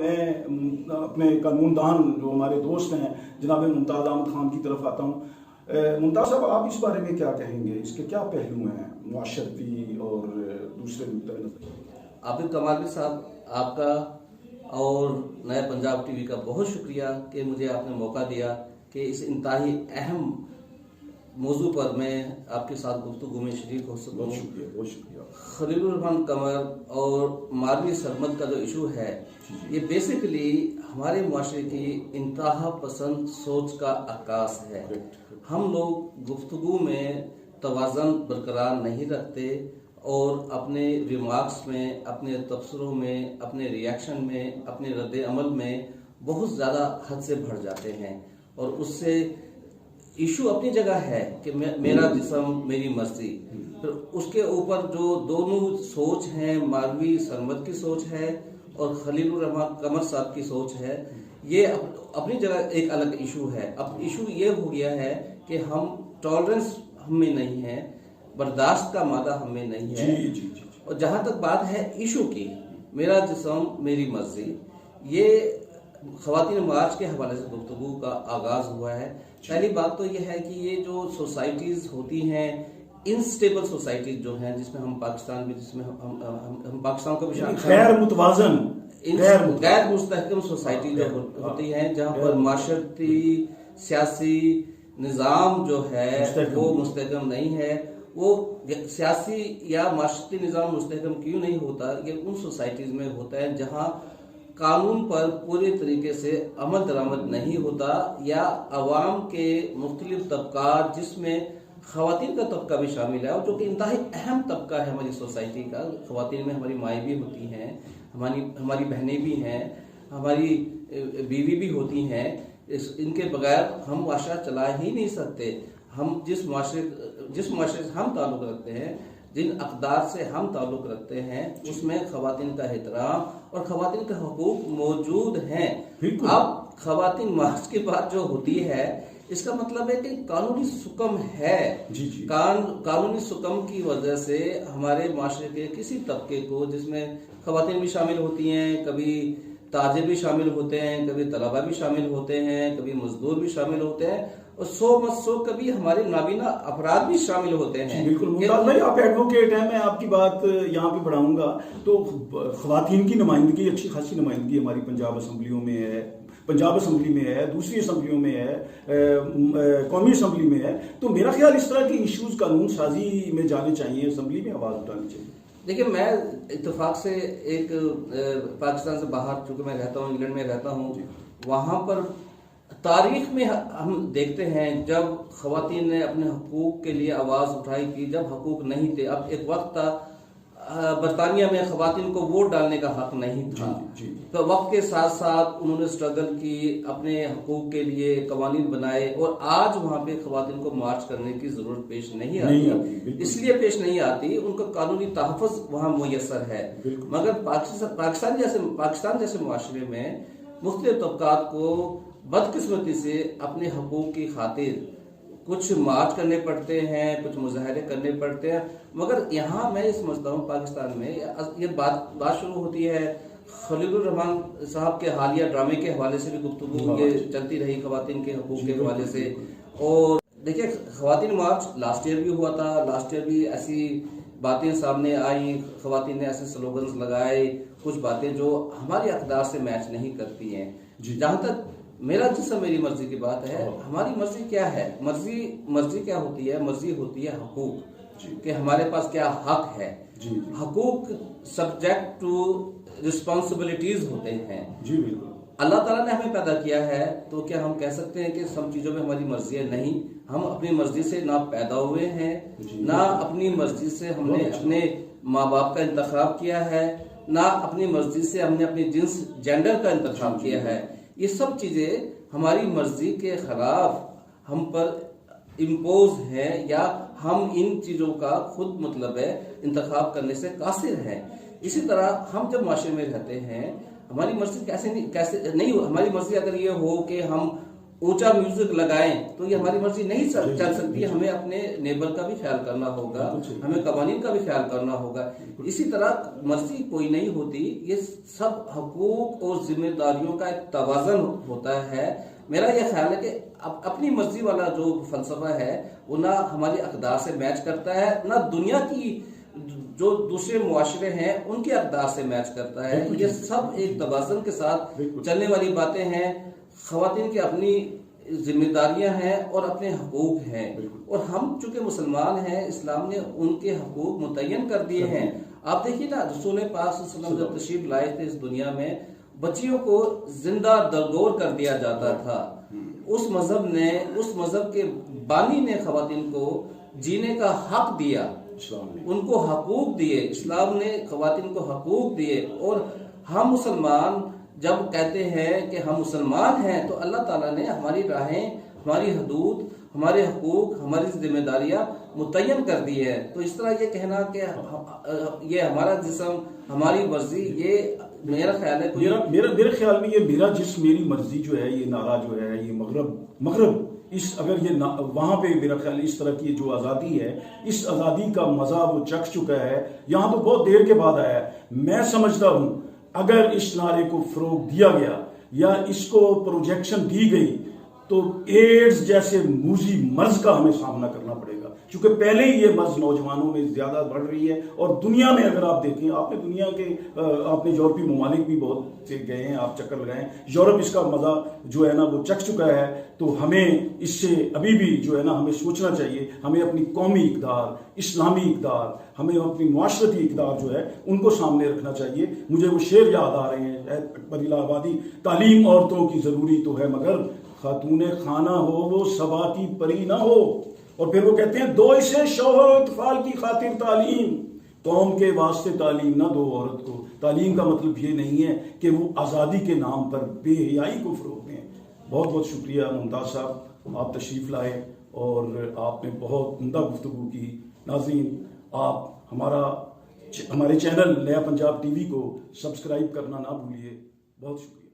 मैं अपने कानूनदान जो हमारे दोस्त हैं जनाब मुमताज़ अहमद खान की तरफ आता हूँ। मुमताज़ साहब, आप इस बारे में क्या कहेंगे? इसके क्या पहलू हैं मुआशरती और दूसरे नुक्ते? आबिद कमाल साहब, आपका और नया पंजाब टीवी का बहुत शुक्रिया कि मुझे आपने मौका दिया कि इस इंतहाई अहम मौजू पर मैं आपके साथ गुफ्तगू में शरीक हो सकूँ। बहुत शुक्रिया, बहुत शुक्रिया। खलीलुर रहमान कमर और मारवी सरमद का जो इशू है, ये बेसिकली हमारे मुआशरे की इंतहा पसंद सोच का अक्कास है। हम लोग गुफ्तगू में तवाज़न बरकरार नहीं रखते और अपने रिमार्क्स में, अपने तबसरों में, अपने रिएक्शन में, अपने रद्द अमल में बहुत ज़्यादा हद से बढ़ जाते हैं। और उससे इशू अपनी जगह है कि मेरा जिस्म मेरी मर्जी, फिर उसके ऊपर जो दोनों सोच हैं, मारवी सरमद की सोच है और खलीलुर रहमान कमर साहब की सोच है, ये अपनी जगह एक अलग इशू है। अब इशू ये हो गया है कि हम टॉलरेंस हमें नहीं है, बर्दाश्त का मादा हमें नहीं है। जी। और जहाँ तक बात है इशू की, मेरा जिस्म मेरी मर्जी, ये ख़वातीन मार्च के हवाले से गुफ्तगू का आगाज़ हुआ है। पहली बात तो यह है कि ये जो सोसाइटीज़ होती हैं, इनस्टेबल सोसाइटीज जो हैं, जिसमें हम पाकिस्तान भी, जिसमें हम पाकिस्तान को भी गैर मुतवाज़न, गैर मुस्तहकम सोसाइटी जो होती हैं, जहाँ पर माशरती सियासी निज़ाम जो है वो मुस्तहकम नहीं है। वो सियासी या माशरती निज़ाम मुस्तहकम क्यों नहीं होता? ये उन सोसाइटीज़ में होता है जहाँ कानून पर पूरे तरीके से अमल दरामद नहीं होता, या अवाम के मुख्तलिफ तबकात, जिसमें ख़वातीन का तबका भी शामिल है और जो कि इंतहाई अहम तबका है हमारी सोसाइटी का। ख़वातीन में हमारी माएँ भी होती हैं, हमारी बहनें भी हैं, हमारी बीवी भी होती हैं। इनके बगैर हम माशरा चला ही नहीं सकते। हम जिस माशरे से हम ताल्लुक़ रखते हैं, जिन अक़दार से हम ताल्लुक़ रखते हैं, उसमें ख़वातीन का एहतराम और ख़वातीन के हकूक़ मौजूद हैं। अब ख़वातीन मार्च की बात जो होती है, इसका मतलब है कि कानूनी सुकम है। कानूनी सुकम की वजह से हमारे माशरे के किसी तबके को, जिसमें ख़वातीन भी शामिल होती हैं, कभी ताजिर भी शामिल होते हैं, कभी तलबा भी शामिल होते हैं, कभी मजदूर भी शामिल होते हैं, और सौ कभी हमारे नाबीना अफराद भी शामिल होते हैं। बिल्कुल मुमताज़ भाई, आप एडवोकेट हैं, मैं आपकी बात यहाँ पे बढ़ाऊंगा। तो ख़वातीन की नुमाइंदगी, अच्छी खासी नुमाइंदगी हमारी पंजाब असम्बलियों में है, पंजाब असम्बली में है, दूसरी असम्बलियों में है, कौमी असम्बली में है। तो मेरा ख्याल इस तरह के इश्यूज कानून साजी में जाने चाहिए, असम्बली में आवाज़ उठानी चाहिए। देखिए, मैं इत्तेफाक से एक पाकिस्तान से बाहर, चूँकि मैं रहता हूँ, इंग्लैंड में रहता हूँ, वहाँ पर तारीख में हम देखते हैं जब ख़वातीन ने अपने हकूक़ के लिए आवाज़ उठाई थी, जब हकूक़ नहीं थे। अब एक वक्त था बरतानिया में ख़वातीन को वोट डालने का हक नहीं था। तो वक्त के साथ साथ उन्होंने स्ट्रगल की, अपने हकूक़ के लिए कवानीन बनाए, और आज वहाँ पे ख़वातीन को मार्च करने की ज़रूरत पेश नहीं आती। इसलिए पेश नहीं आती, उनका कानूनी तहफ़्फ़ुज़ वहाँ मुयस्सर है। मगर पाकिस्तान जैसे मुआशरे में मुख्तलिफ तबकात को बदकिस्मती से अपने हकूक़ की खातिर कुछ मार्च करने पड़ते हैं, कुछ मुजाहरे करने पड़ते हैं। मगर यहाँ मैं ये समझता हूँ, पाकिस्तान में ये बात शुरू होती है। खलीलुर रहमान साहब के हालिया ड्रामे के हवाले से भी गुफ्तगू ये चलती रही, ख़वातीन के हकूक़ के हवाले से। और देखिए, ख़वातीन मार्च लास्ट ईयर भी हुआ था। लास्ट ईयर भी ऐसी बातें सामने आई, ख़वातीन ने ऐसे स्लोगन्स लगाए, कुछ बातें जो हमारी अक़दार से मैच नहीं करती हैं। जहाँ तक मेरा जिस्म मेरी मर्जी की बात है, हमारी मर्जी क्या है? मर्जी क्या होती है? मर्जी होती है हकूक़, कि हमारे पास क्या हक है। हकूक़ सब्जेक्ट टू रिस्पॉन्सिबिलिटीज होते हैं। अल्लाह ताला ने हमें पैदा किया है, तो क्या हम कह सकते हैं कि सब चीज़ों में हमारी मर्जी है? नहीं, हम अपनी मर्जी से ना पैदा हुए हैं, ना अपनी मर्जी से हमने अपने माँ बाप का इंतखाब किया है, ना अपनी मर्जी से हमने अपनी जिन्स जेंडर का इंतखाब किया है। ये सब चीज़ें हमारी मर्जी के खिलाफ हम पर इम्पोज हैं, या हम इन चीज़ों का खुद मतलब है इंतखाब करने से कासिर हैं। इसी तरह हम जब माशरे में रहते हैं, हमारी मर्जी कैसे नहीं हमारी मर्जी अगर ये हो कि हम ऊंचा म्यूजिक लगाएं तो ये हमारी मर्जी नहीं चल सकती। हमें अपने नेबर का भी ख्याल करना होगा, हमें कवानीन का भी ख्याल करना होगा। इसी तरह मर्जी कोई नहीं होती, ये सब हकूक और जिम्मेदारियों का एक तवाज़ुन होता है। मेरा यह ख्याल है कि अपनी मर्जी वाला जो फलसफा है वो ना हमारी अक़दार से मैच करता है, ना दुनिया की जो दूसरे मुआशरे हैं उनके अक़दार से मैच करता है। ये सब एक तवाज़ुन के साथ चलने वाली बातें हैं। ख़वातीन की अपनी जिम्मेदारियां हैं और अपने हकूक हैं, और हम चूंकि मुसलमान हैं, इस्लाम ने उनके हकूक मुतय्यन कर दिए हैं। आप देखिए ना, रसूल पाक सल्लल्लाहु अलैहि वसल्लम जब तशरीफ लाए थे इस दुनिया में, बच्चियों को जिंदा दरगोर कर दिया जाता था। उस मजहब के बानी ने ख़वातीन को जीने का हक दिया, उनको हकूक दिए। इस्लाम ने ख़वातीन को हकूक दिए। और हम मुसलमान जब कहते हैं कि हम मुसलमान हैं तो अल्लाह ताला ने हमारी राहें, हमारी हदूद, हमारे हकूक, हमारी जिम्मेदारियां मुतय्यन कर दी है। तो इस तरह ये कहना कि ये हमारा जिस्म, हमारी मर्जी, ये मेरा ख्याल है मेरे ख्याल में ये मेरा जिस्म मेरी मर्जी जो है, ये नारा जो है, ये मगरब इस अगर ये वहां पे मेरा ख्याल इस तरह की जो आज़ादी है, इस आज़ादी का मजा वो चख चुका है। यहाँ तो बहुत देर के बाद आया है। मैं समझता हूं अगर इस नारे को फरोग दिया गया या इसको प्रोजेक्शन दी गई तो एड्स जैसे मूजी मर्ज का हमें सामना करना पड़ेगा, क्योंकि पहले ही ये मर्ज नौजवानों में ज्यादा बढ़ रही है। और दुनिया में अगर आप देखें, आपने यूरोपीय ममालिक भी बहुत से गए हैं, आप चक्कर लगाएं, यूरोप इसका मजा जो है ना वो चख चुका है। तो हमें इससे अभी भी जो है ना हमें सोचना चाहिए। हमें अपनी कौमी इक़दार, इस्लामी इक़दार, हमें अपनी मुआशरती इक़दार जो है उनको सामने रखना चाहिए। मुझे वो शेर याद आ रहे हैं अकबर इलाहाबादी, तालीम औरतों की जरूरी तो है मगर खातूने खाना हो वो सबा की परी ना हो। और फिर वो कहते हैं दो इसे शौहर इत्फाल की खातिर तालीम, कौम के वास्ते तालीम ना दो औरत को। तालीम का मतलब ये नहीं है कि वो आज़ादी के नाम पर बेहयाई को फरोग दें। बहुत बहुत शुक्रिया मुमताज़ साहब, आप तशरीफ़ लाए और आपने बहुत उम्दा गुफ्तगू की। नाज़रीन, आप हमारे चैनल नया पंजाब टीवी को सब्सक्राइब करना ना भूलिए। बहुत शुक्रिया।